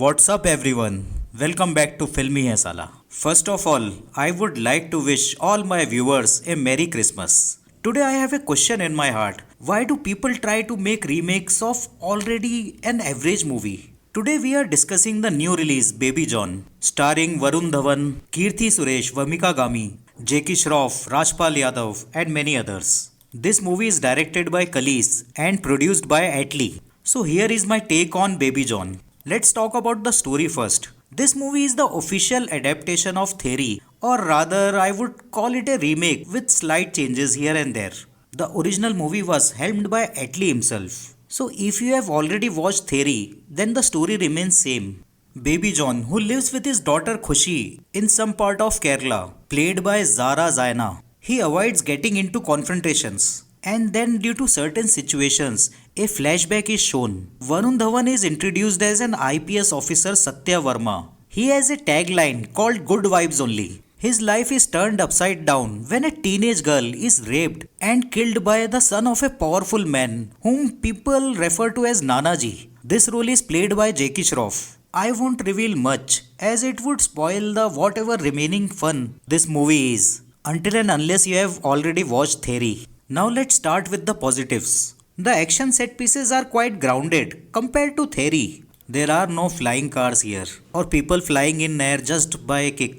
What's up, everyone? Welcome back to Filmy Hai Sala. First of all, I would like to wish all my viewers a Merry Christmas. Today, I have a question in my heart. Why do people try to make remakes of already an average movie? Today, we are discussing the new release Baby John, starring Varun Dhawan, Kirti Suresh, Vamika Gami, Jackie Shroff, Rajpal Yadav, and many others. This movie is directed by Khalees and produced by Atlee. So here is my take on Baby John. Let's talk about the story first. This movie is the official adaptation of Theory, or rather, I would call it a remake with slight changes here and there. The original movie was helmed by Atlee himself. So if you have already watched Theory, then the story remains same. Baby John, who lives with his daughter Khushi in some part of Kerala, played by Zara Zaina, he avoids getting into confrontations. And then, due to certain situations, a flashback is shown. Varun Dhawan is introduced as an IPS officer Satya Verma. He has a tagline called Good Vibes Only. His life is turned upside down when a teenage girl is raped and killed by the son of a powerful man whom people refer to as Nanaji. This role is played by Jackie Shroff. I won't reveal much as it would spoil the whatever remaining fun this movie is until and unless you have already watched Theory. Now let's start with the positives. The action set pieces are quite grounded compared to Theory. There are no flying cars here or people flying in air just by a kick.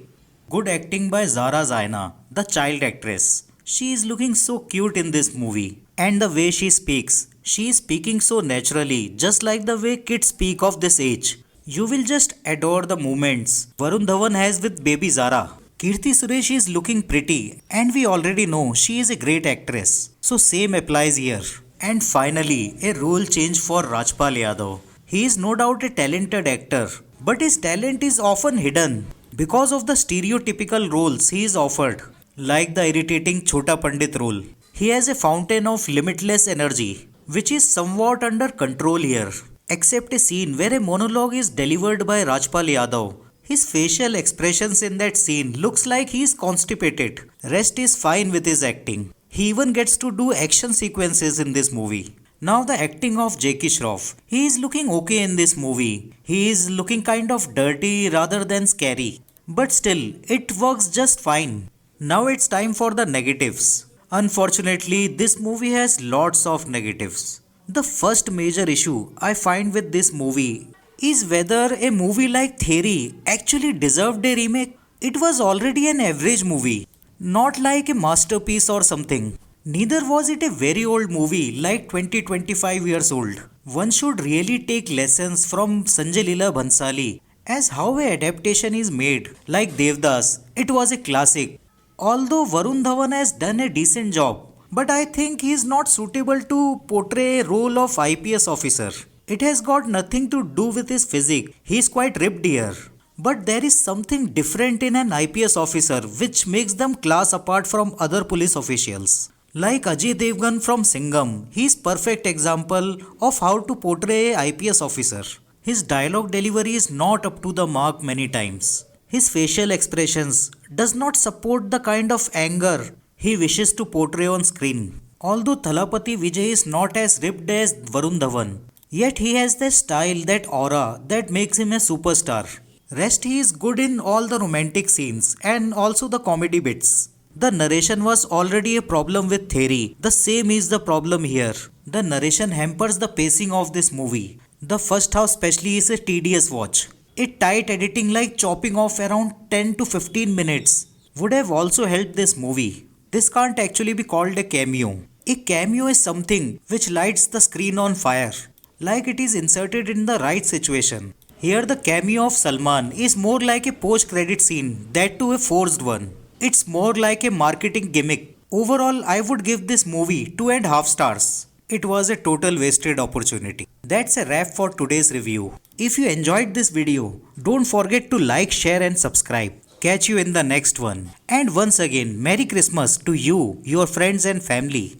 Good acting by Zara Zaina, the child actress. She is looking so cute in this movie. And the way she is speaking so naturally, just like the way kids speak of this age. You will just adore the moments Varun Dhawan has with baby Zara. Kirti Suresh is looking pretty and we already know she is a great actress. So same applies here. And finally, a role change for Rajpal Yadav. He is no doubt a talented actor, but his talent is often hidden because of the stereotypical roles he is offered, like the irritating Chota Pandit role. He has a fountain of limitless energy, which is somewhat under control here. Except a scene where a monologue is delivered by Rajpal Yadav. His facial expressions in that scene looks like he is constipated. Rest is fine with his acting. He even gets to do action sequences in this movie. Now the acting of Jackie Shroff. He is looking okay in this movie. He is looking kind of dirty rather than scary. But still, it works just fine. Now it's time for the negatives. Unfortunately, this movie has lots of negatives. The first major issue I find with this movie is whether a movie like Theory actually deserved a remake. It was already an average movie, not like a masterpiece or something. Neither was it a very old movie like 20-25 years old. One should really take lessons from Sanjay Leela Bhansali as how a adaptation is made. Like Devdas, it was a classic. Although Varun Dhawan has done a decent job, but I think he is not suitable to portray a role of IPS officer. It has got nothing to do with his physique. He is quite ripped here. But there is something different in an IPS officer which makes them class apart from other police officials. Like Ajay Devgan from Singham, he is perfect example of how to portray a IPS officer. His dialogue delivery is not up to the mark many times. His facial expressions does not support the kind of anger he wishes to portray on screen. Although Thalapathy Vijay is not as ripped as Varun Dhawan, yet he has that style, that aura that makes him a superstar. Rest, he is good in all the romantic scenes and also the comedy bits. The narration was already a problem with Theory. The same is the problem here. The narration hampers the pacing of this movie. The first half especially is a tedious watch. A tight editing like chopping off around 10 to 15 minutes would have also helped this movie. This can't actually be called a cameo. A cameo is something which lights the screen on fire, like it is inserted in the right situation. Here the cameo of Salman is more like a post-credit scene, that too a forced one. It's more like a marketing gimmick. Overall, I would give this movie 2.5 stars. It was a total wasted opportunity. That's a wrap for today's review. If you enjoyed this video, don't forget to like, share and subscribe. Catch you in the next one. And once again, Merry Christmas to you, your friends and family.